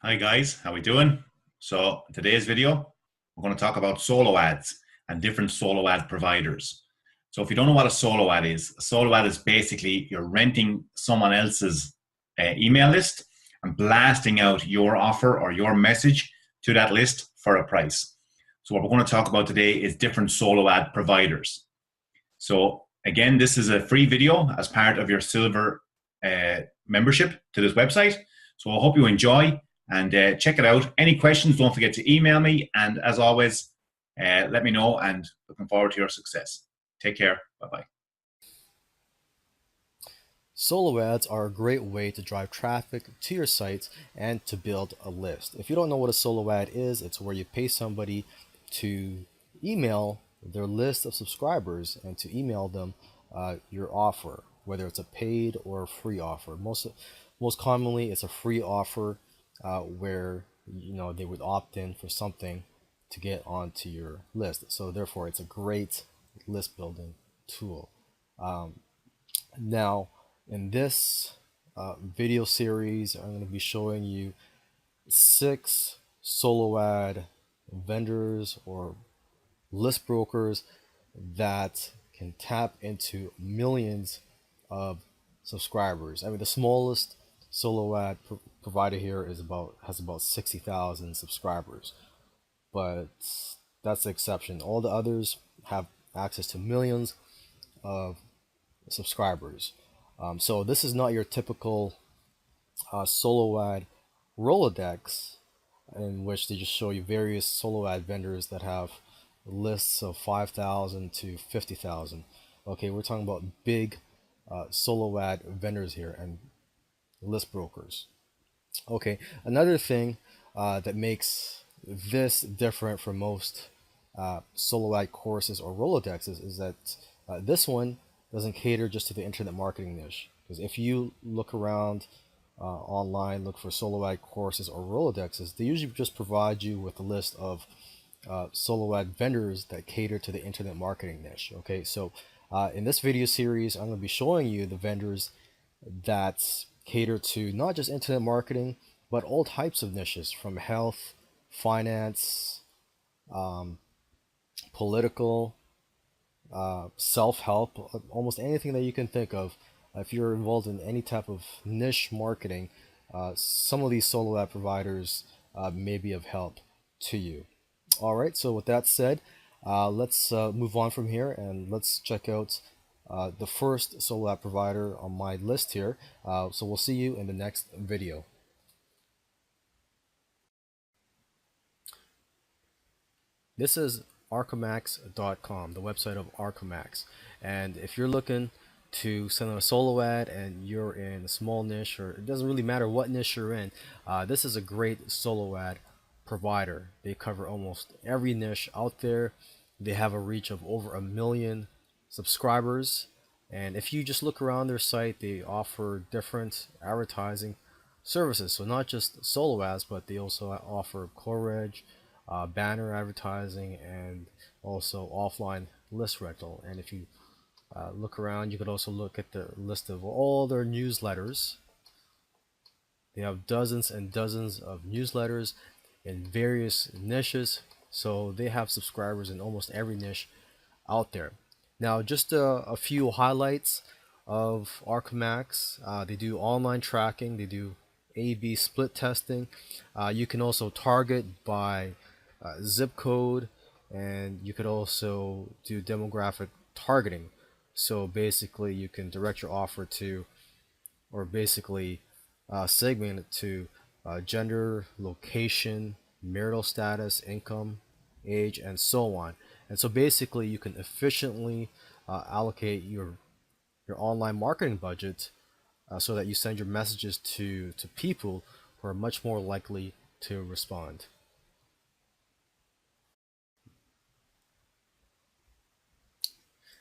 Hi guys, how we doing? So today's video, we're going to talk about solo ads and different solo ad providers. So if you don't know what a solo ad is basically you're renting someone else's email list and blasting out your offer or your message to that list for a price. So what we're going to talk about today is different solo ad providers. So again, this is a free video as part of your silver membership to this website. So I hope you enjoy and check it out. Any questions, don't forget to email me. And as always, let me know and looking forward to your success. Take care. Bye-bye. Solo ads are a great way to drive traffic to your sites and to build a list. If you don't know what a solo ad is, it's where you pay somebody to email their list of subscribers and to email them your offer, whether it's a paid or a free offer. Most commonly, it's a free offer where they would opt in for something to get onto your list. So therefore, it's a great list building tool. Now, in this video series, I'm going to be showing you 6 solo ad vendors or list brokers that can tap into millions of subscribers. I mean, the smallest solo ad provider here has about 60,000 subscribers, but that's the exception. All the others have access to millions of subscribers. So this is not your typical solo ad Rolodex in which they just show you various solo ad vendors that have lists of 5,000 to 50,000. Okay, we're talking about big solo ad vendors here and list brokers. Okay, another thing that makes this different from most solo ad courses or Rolodexes is that this one doesn't cater just to the internet marketing niche. Because if you look around online, look for solo ad courses or Rolodexes, they usually just provide you with a list of solo ad vendors that cater to the internet marketing niche. Okay, so in this video series, I'm going to be showing you the vendors that cater to not just internet marketing, but all types of niches from health, finance, political, self-help, almost anything that you can think of. If you're involved in any type of niche marketing, some of these solo ad providers may be of help to you. All right, so with that said, let's move on from here and let's check out the first solo ad provider on my list here. So we'll see you in the next video. This is arcamaxcom, the website of Arcamax. And if you're looking to send out a solo ad and you're in a small niche, or it doesn't really matter what niche you're in, this is a great solo ad provider. They cover almost every niche out there. They have a reach of over 1 million subscribers. And if you just look around their site, they offer different advertising services. So not just solo ads, but they also offer coverage, banner advertising, and also offline list rental. And if you look around, you could also look at the list of all their newsletters. They have dozens and dozens of newsletters in various niches, so they have subscribers in almost every niche out there. Now, just a few highlights of Arcamax. They do online tracking, they do A/B split testing. You can also target by zip code, and you could also do demographic targeting. So basically, you can direct your offer to, or basically segment it to gender, location, marital status, income, age, and so on. And so basically, you can efficiently allocate your online marketing budget so that you send your messages to people who are much more likely to respond.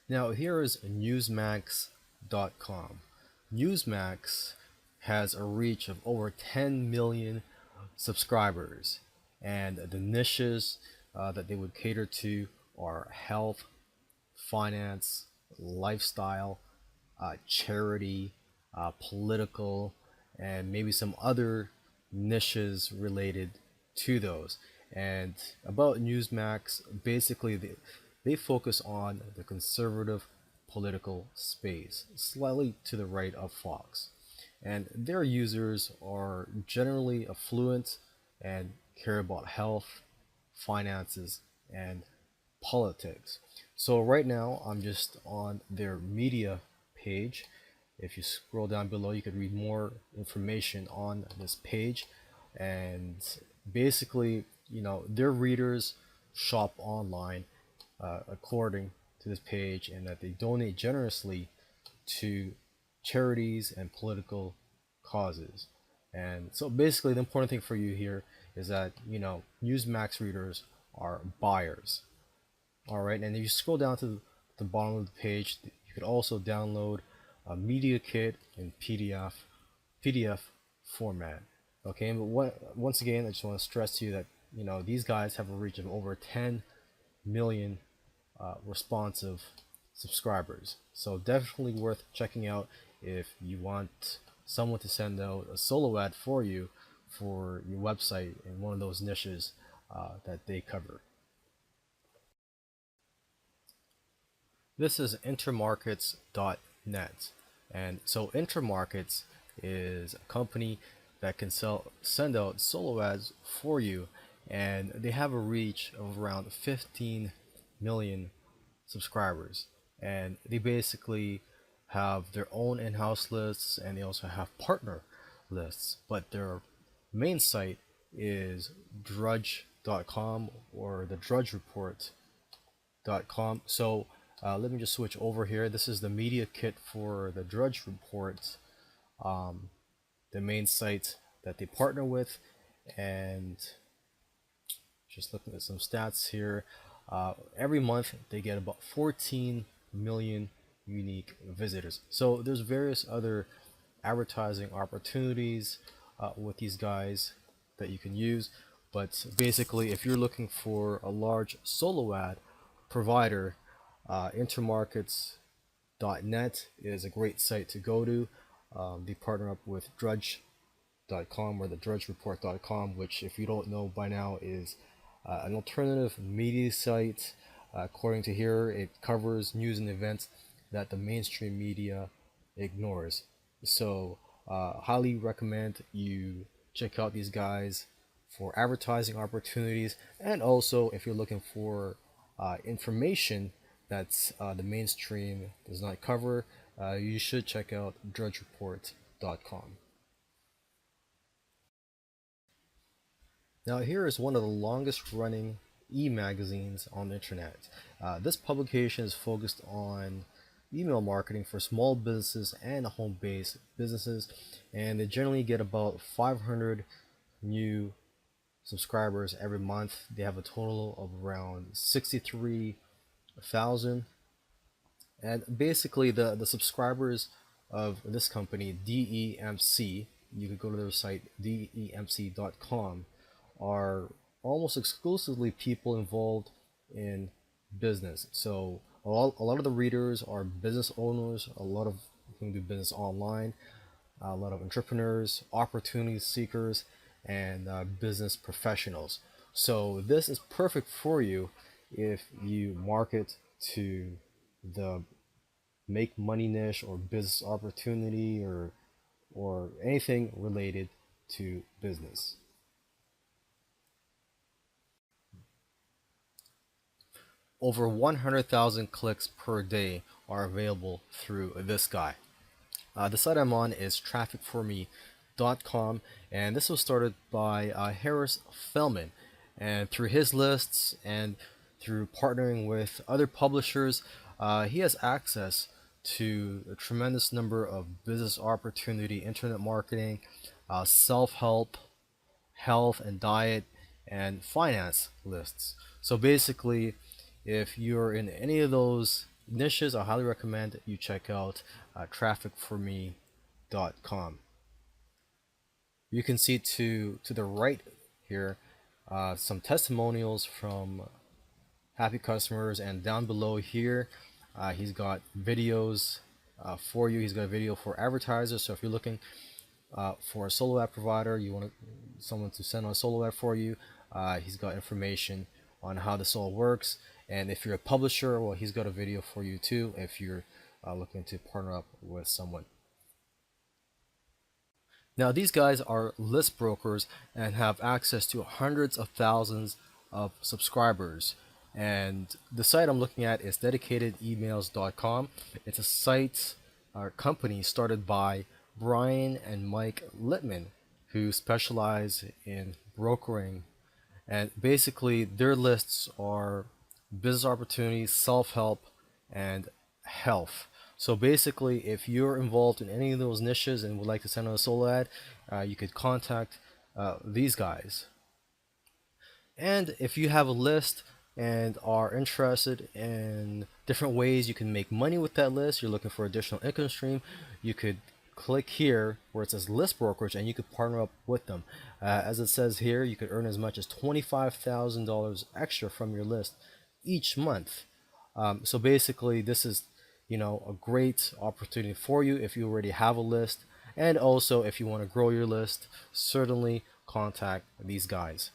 Now here is NewsMax.com. NewsMax has a reach of over 10 million subscribers, and the niches that they would cater to are health, finance, lifestyle, charity, political, and maybe some other niches related to those. And about NewsMax, basically they focus on the conservative political space, slightly to the right of Fox. And their users are generally affluent and care about health, finances, and politics. So right now I'm just on their media page. If you scroll down below, you could read more information on this page. And basically, their readers shop online according to this page, and that they donate generously to charities and political causes. And so basically, the important thing for you here is that, Newsmax readers are buyers. All right, and if you scroll down to the bottom of the page, you could also download a media kit in PDF format. Okay, but once again, I just want to stress to you that these guys have a reach of over 10 million responsive subscribers. So definitely worth checking out if you want someone to send out a solo ad for you for your website in one of those niches that they cover. This is Intermarkets.net. And so Intermarkets is a company that can send out solo ads for you, and they have a reach of around 15 million subscribers. And they basically have their own in-house lists, and they also have partner lists, but their main site is drudge.com or the Drudge Report.com. So let me just switch over here. This is the media kit for the Drudge Report, the main site that they partner with. And just looking at some stats here, every month they get about 14 million unique visitors. So there's various other advertising opportunities with these guys that you can use, but basically if you're looking for a large solo ad provider, Intermarkets.net is a great site to go to. They partner up with Drudge.com or the DrudgeReport.com, which, if you don't know by now, is an alternative media site. According to here, it covers news and events that the mainstream media ignores. So highly recommend you check out these guys for advertising opportunities, and also if you're looking for information that's the mainstream does not cover, you should check out DrudgeReport.com. Now here is one of the longest running e-magazines on the internet. This publication is focused on email marketing for small businesses and home-based businesses, and they generally get about 500 new subscribers every month. They have a total of around 63,000, and basically the subscribers of this company, DEMC, you could go to their site demc.com, are almost exclusively people involved in business. So a lot of the readers are business owners, a lot of who do business online, a lot of entrepreneurs, opportunity seekers, and business professionals. So this is perfect for you if you market to the make money niche or business opportunity or anything related to business. Over 100,000 clicks per day are available through this guy. The site I'm on is trafficforme.com, and this was started by Harris Fellman. And through his lists and through partnering with other publishers, he has access to a tremendous number of business opportunity, internet marketing, self-help, health and diet, and finance lists. So basically, if you're in any of those niches, I highly recommend you check out trafficforme.com. You can see to the right here some testimonials from happy customers, and down below here he's got videos for you. He's got a video for advertisers. So if you're looking for a solo ad provider, you want to someone to send on a solo ad for you. He's got information on how this all works. And if you're a publisher, well, he's got a video for you too if you're looking to partner up with someone. Now, these guys are list brokers and have access to hundreds of thousands of subscribers. And the site I'm looking at is dedicatedemails.com. It's a site or company started by Brian and Mike Littman, who specialize in brokering. And basically, their lists are business opportunities, self help, and health. So basically, if you're involved in any of those niches and would like to send out a solo ad, you could contact these guys. And if you have a list and are interested in different ways you can make money with that list, you're looking for additional income stream, you could click here where it says list brokerage and you could partner up with them. As it says here, you could earn as much as $25,000 extra from your list each month. So basically, this is a great opportunity for you if you already have a list, and also if you want to grow your list, certainly contact these guys.